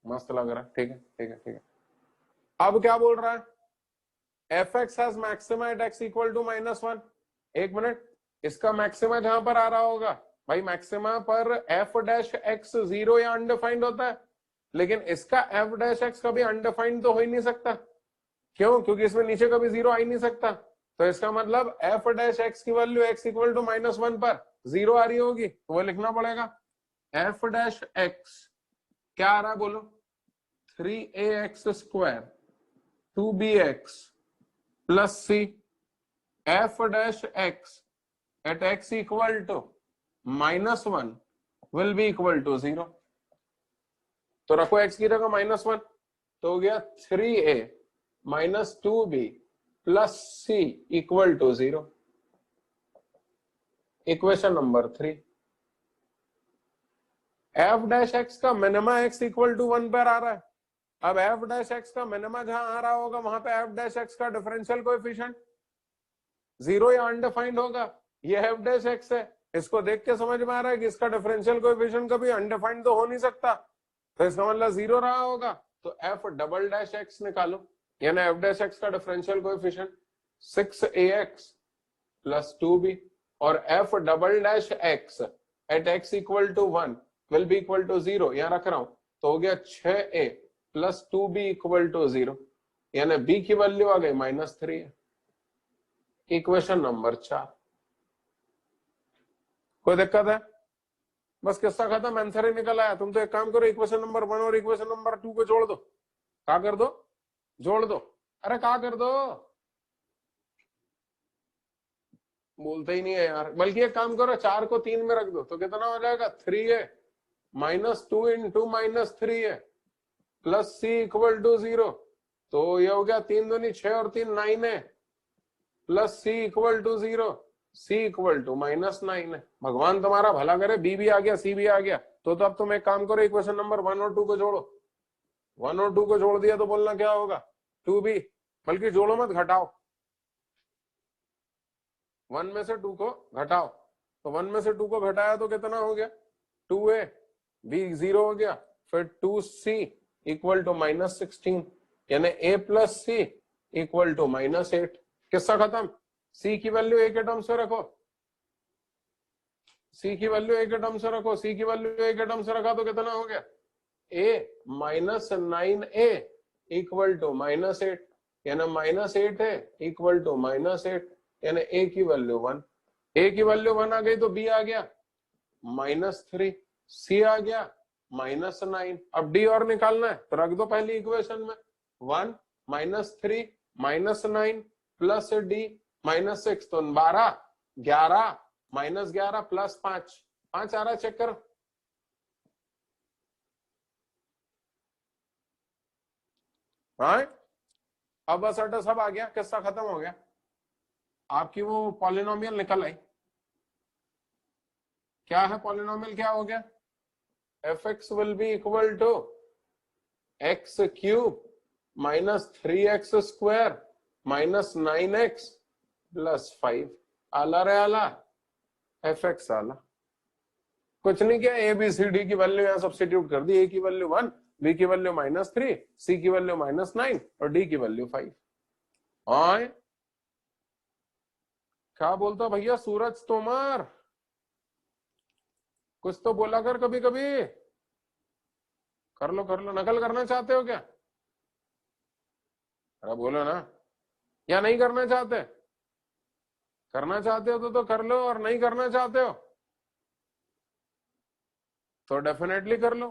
मस्त लग रहा है। ठीक है, ठीक है, ठीक है। अब क्या बोल रहा है? fx has maxima at x equal to -1। एक मिनट, इसका मैक्सिमा जहां पर आ रहा होगा भाई, मैक्सिमा पर f डैश x 0 या अनडिफाइंड होता है, लेकिन इसका f डैश x कभी अनडिफाइंड तो हो ही नहीं सकता। क्यों? क्योंकि इसमें नीचे कभी 0 आ ही नहीं सकता। तो इसका मतलब f डैश x की वैल्यू x इक्वल टू -1 पर 0 आ रही होगी, तो वो लिखना पड़ेगा f डैश x क्या आ रहा है बोलो? 3ax square 2bx plus c, f dash x at x equal to -1 will be equal to 0। तो रखो x की जगह -1, तो हो गया 3a minus 2b plus c equal to 0, equation number 3। f dash x का मिनिमा x इक्वल टू 1 पर आ रहा है। अब f डैश x का मिनिमा जहां आ रहा होगा वहां पे f डैश x का डिफरेंशियल कोएफिशिएंट 0 या अनडिफाइंड होगा। ये f डैश x है, इसको देख के समझ में आ रहा है कि इसका डिफरेंशियल कोएफिशिएंट कभी अनडिफाइंड तो हो नहीं सकता, तो इसका मतलब 0 रहा होगा। तो f डबल डैश x निकालो, यानी f डैश x का differential coefficient 6ax plus 2b, और f double dash x at x equal to 1 will be equal to 0, यहां रख रहा हूं, तो हो गया 6a plus 2b equal to 0, यानी b की वैल्यू आ गई -3 है। Equation number 4। कोई दिक्कत है? बस किस्सा खत्म, आंसर ही निकल आया। तुम तो एक काम करो, इक्वेशन नंबर 1 और इक्वेशन नंबर 2 को जोड़ दो। क्या कर दो? जोड़ दो। अरे क्या कर दो, बोलते ही नहीं है यार। बल्कि एक काम करो, 4 को 3 में रख दो तो कितना हो जाएगा, 3a -2 इंटू -3 है प्लस सी इक्वल टू 0। तो ये हो गया 3 दूनी 6 और 3 9 है plus c equal to 0, c equal to -9 है। भगवान तुम्हारा भला करे, बी भी आ गया सी भी आ गया। तो अब तुम एक काम करो, इक्वेशन नंबर 1 और 2 को जोड़ो। 1 और 2 को जोड़ दिया तो बोलना क्या होगा, 2b। बल्कि जोड़ो मत, घटाओ। 1 में से 2 को घटाओ, तो 1 में से 2 को घटाया तो कितना हो गया, 2a, b 0 हो गया, फिर 2c इक्वल टू -16, यानी a प्लस सी इक्वल टू -8। किस्सा खत्म। c की वैल्यू a के टर्म से रखो, c की वैल्यू a के टर्म से रखो, c की वैल्यू a के टर्म से रखा तो कितना हो गया, a -9a इक्वल टू -8, यानी -8 है इक्वल टू -8, यानी a की वैल्यू 1। a की वैल्यू 1 आ गई तो b आ गया -3, c आ गया -9। अब d और निकालना है तो रख दो पहली इक्वेशन में, 1 -3 -9 प्लस d -6, तो 12 11 -11 प्लस 5 5 आ रहा, चेक करो। हाँ, अब बस अड्डा सब आ गया, किस्सा खत्म हो गया। आपकी वो पॉलिनोमियल निकल आई। क्या है पॉलिनोमियल, क्या हो गया, fx will be equal to x cube -3x² -9x +5। आला रे आला, fx आला। कुछ नहीं किया, ए बी सी डी की वैल्यू यहां सब्स्टिट्यूट कर दी। ए की वैल्यू 1, बी की वैल्यू -3, सी की वैल्यू -9 और डी की वैल्यू 5। हाँ, क्या बोलता भैया सूरज तोमर, कुछ तो बोला कर कभी कभी। कर लो कर लो, नकल करना चाहते हो क्या? अरे बोलो ना, या नहीं करना चाहते? करना चाहते हो तो कर लो, और नहीं करना चाहते हो तो डेफिनेटली कर लो,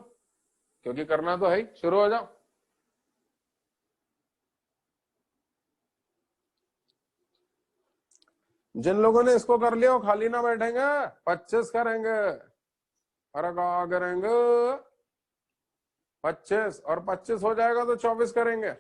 क्योंकि करना तो है ही। शुरू हो जाओ। जिन लोगों ने इसको कर लिया वो खाली ना बैठेंगे, 25 करेंगे। अरे क्या करेंगे, 25 और 25 हो जाएगा तो 24 करेंगे।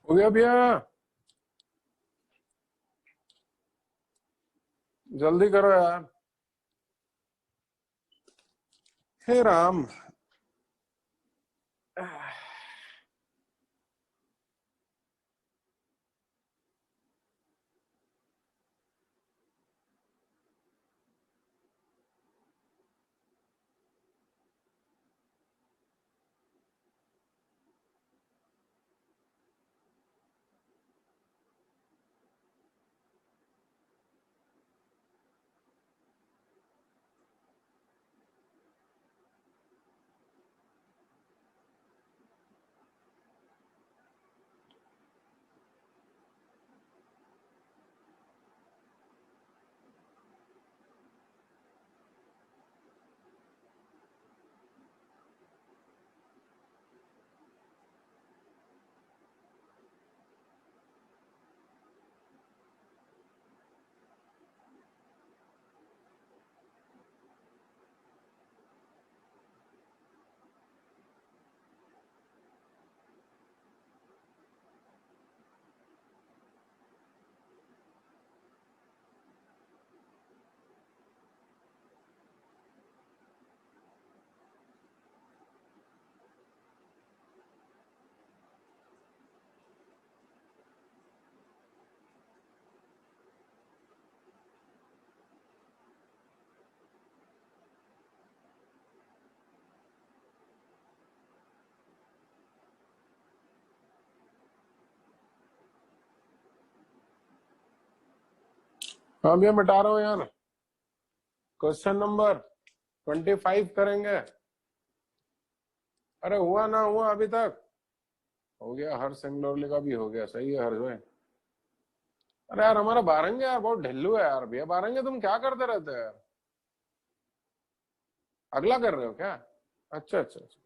हो गया भैया, जल्दी करो यार। हे राम। हाँ भैया मिटा रहा हूँ यार। क्वेश्चन नंबर 25 करेंगे। अरे हुआ ना हुआ अभी तक? हो गया, हर सिंगलौली का भी हो गया। सही है हर भाई। अरे यार हमारा बारंगे यार बहुत ढिल्लू है यार। भैया बारंगे तुम क्या करते रहते हो यार? अगला कर रहे हो क्या? अच्छा अच्छा अच्छा।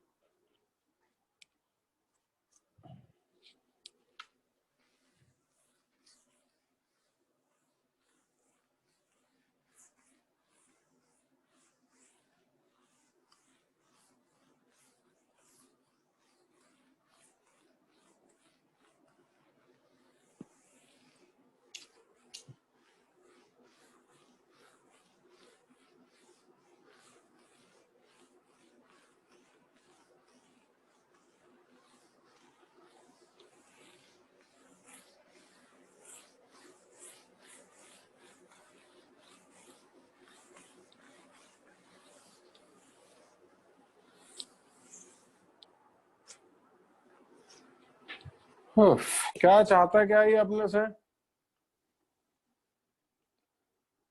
क्या चाहता है क्या ये अपने से?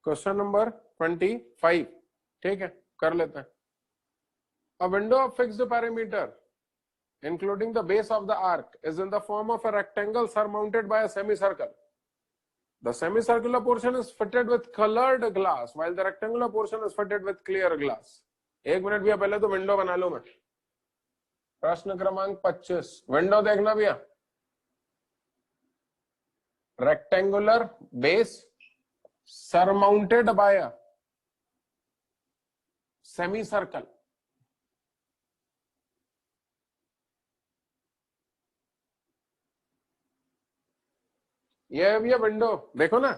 Question number 25। ठीक है, कर लेते हैं। अ window of fixed parameter including the base of the arc is in the form of a rectangle surmounted by a semicircle. The semicircular portion is fitted with colored glass while the rectangular portion is fitted with clear glass. एक मिनट भैया, पहले तो विंडो बना लूं मैं। प्रश्न क्रमांक 25, विंडो देखना भैया। Rectangular base surmounted by a semicircle. ये है भैया विंडो, देखो ना।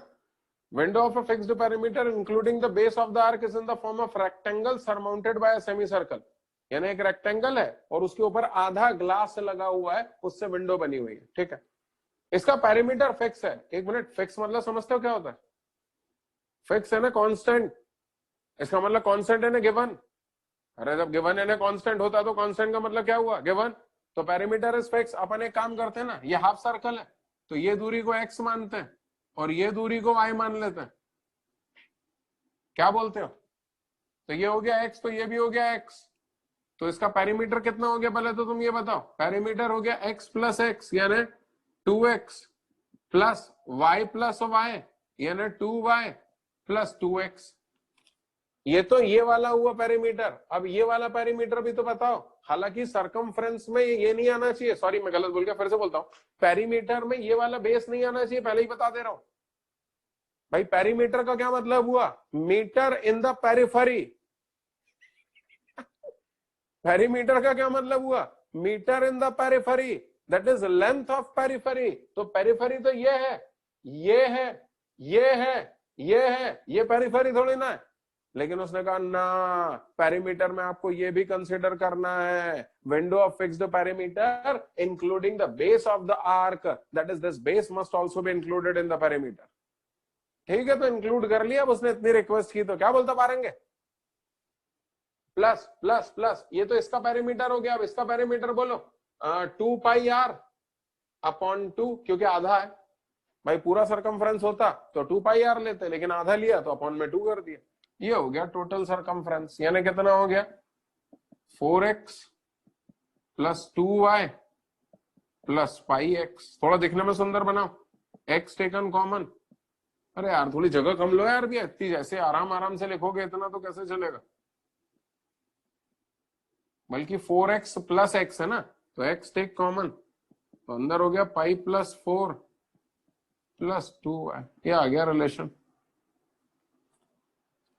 Window of a fixed parameter including the base of the arc is in the form of rectangle surmounted bye a semicircle. यानी एक रेक्टेंगल है और उसके ऊपर आधा ग्लास लगा हुआ है, उससे विंडो बनी हुई है। ठीक है, इसका पैरामीटर फिक्स है। एक मिनट, फिक्स मतलब समझते हो क्या होता है? फिक्स है ना कांस्टेंट। इसका मतलब कांस्टेंट है ना गिवन। अरे जब गिवन है ना कांस्टेंट होता है तो कांस्टेंट का मतलब क्या हुआ? गिवन। तो पैरामीटर इज फिक्स। अपन एक काम करते हैं ना, ये हाफ सर्कल है तो ये दूरी को x मानते हैं और ये दूरी को y मान लेते हैं। क्या बोलते हो? तो ये हो गया x, तो ये भी हो गया x। तो इसका पैरीमीटर कितना हो गया पहले तो तुम ये बताओ। पैरीमीटर हो गया x प्लस एक्स यानी 2x plus y plus y यानी 2y प्लस 2x। ये तो ये वाला हुआ पैरीमीटर। अब ये वाला पैरीमीटर भी तो बताओ। हालांकि सरकमफ्रेंस में ये नहीं आना चाहिए, सॉरी मैं गलत बोल गया, फिर से बोलता हूं। पैरीमीटर में ये वाला बेस नहीं आना चाहिए, पहले ही बता दे रहा हूं भाई। पैरीमीटर का क्या मतलब हुआ? Metre in the periphery. Perimeter का क्या मतलब हुआ? Metre in the periphery. That is length of periphery. तो पेरिफेरी तो ये है, ये है, ये है, ये है, ये पेरिफेरी थोड़ी ना है। लेकिन उसने कहा ना, पेरीमीटर में आपको ये भी कंसीडर करना है, window of fixed perimeter including the base of the arc, that is this base must also be included in the perimeter. ठीक है, तो इंक्लूड कर लिया। अब उसने इतनी रिक्वेस्ट की तो क्या बोलता पारेंगे, प्लस प्लस प्लस, ये तो इसका पेरीमीटर हो गया। अब इसका पेरीमीटर बोलो 2πr अपॉन 2, क्योंकि आधा है भाई, पूरा सरकमफ्रेंस होता तो 2πr लेते, लेकिन आधा लिया तो अपॉन में 2 कर दिया। ये हो गया टोटल सरकमफ्रेंस, यानी कितना हो गया 4x plus 2y plus πx। थोड़ा दिखने में सुंदर बनाओ, x टेकन कॉमन। अरे यार थोड़ी जगह कम लो यार भैया, इतनी जैसे आराम आराम से लिखोगे इतना तो कैसे चलेगा। बल्कि 4x प्लस x है ना, तो x टेक कॉमन, तो अंदर हो गया पाई प्लस 4 प्लस 2y। ये आ गया रिलेशन,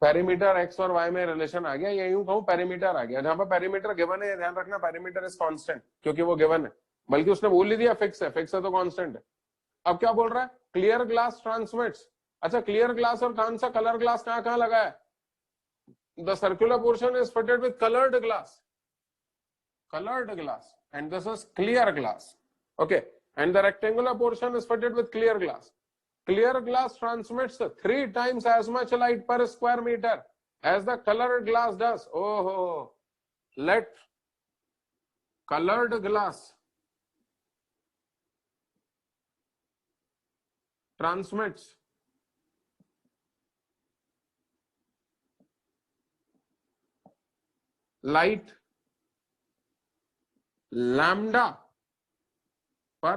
पेरीमीटर x और y में रिलेशन आ गया। ये यूं कहूं पेरीमीटर आ गया, जहां पर पेरीमीटर गिवन है ध्यान रखना पेरीमीटर इज कांस्टेंट, क्योंकि वो गिवन है। बल्कि उसने बोल ही दिया फिक्स है, फिक्स है तो कांस्टेंट है। अब क्या बोल रहा है, क्लियर ग्लास ट्रांसमिट्स। अच्छा, क्लियर ग्लास और कौन सा कलर ग्लास कहां लगा है, the circular portion is fitted with coloured glass, and this is clear glass. Okay, and the rectangular portion is fitted with clear glass. Clear glass transmits 3 times as much light per square meter as the colored glass does. Oh, let colored glass transmits light lambda per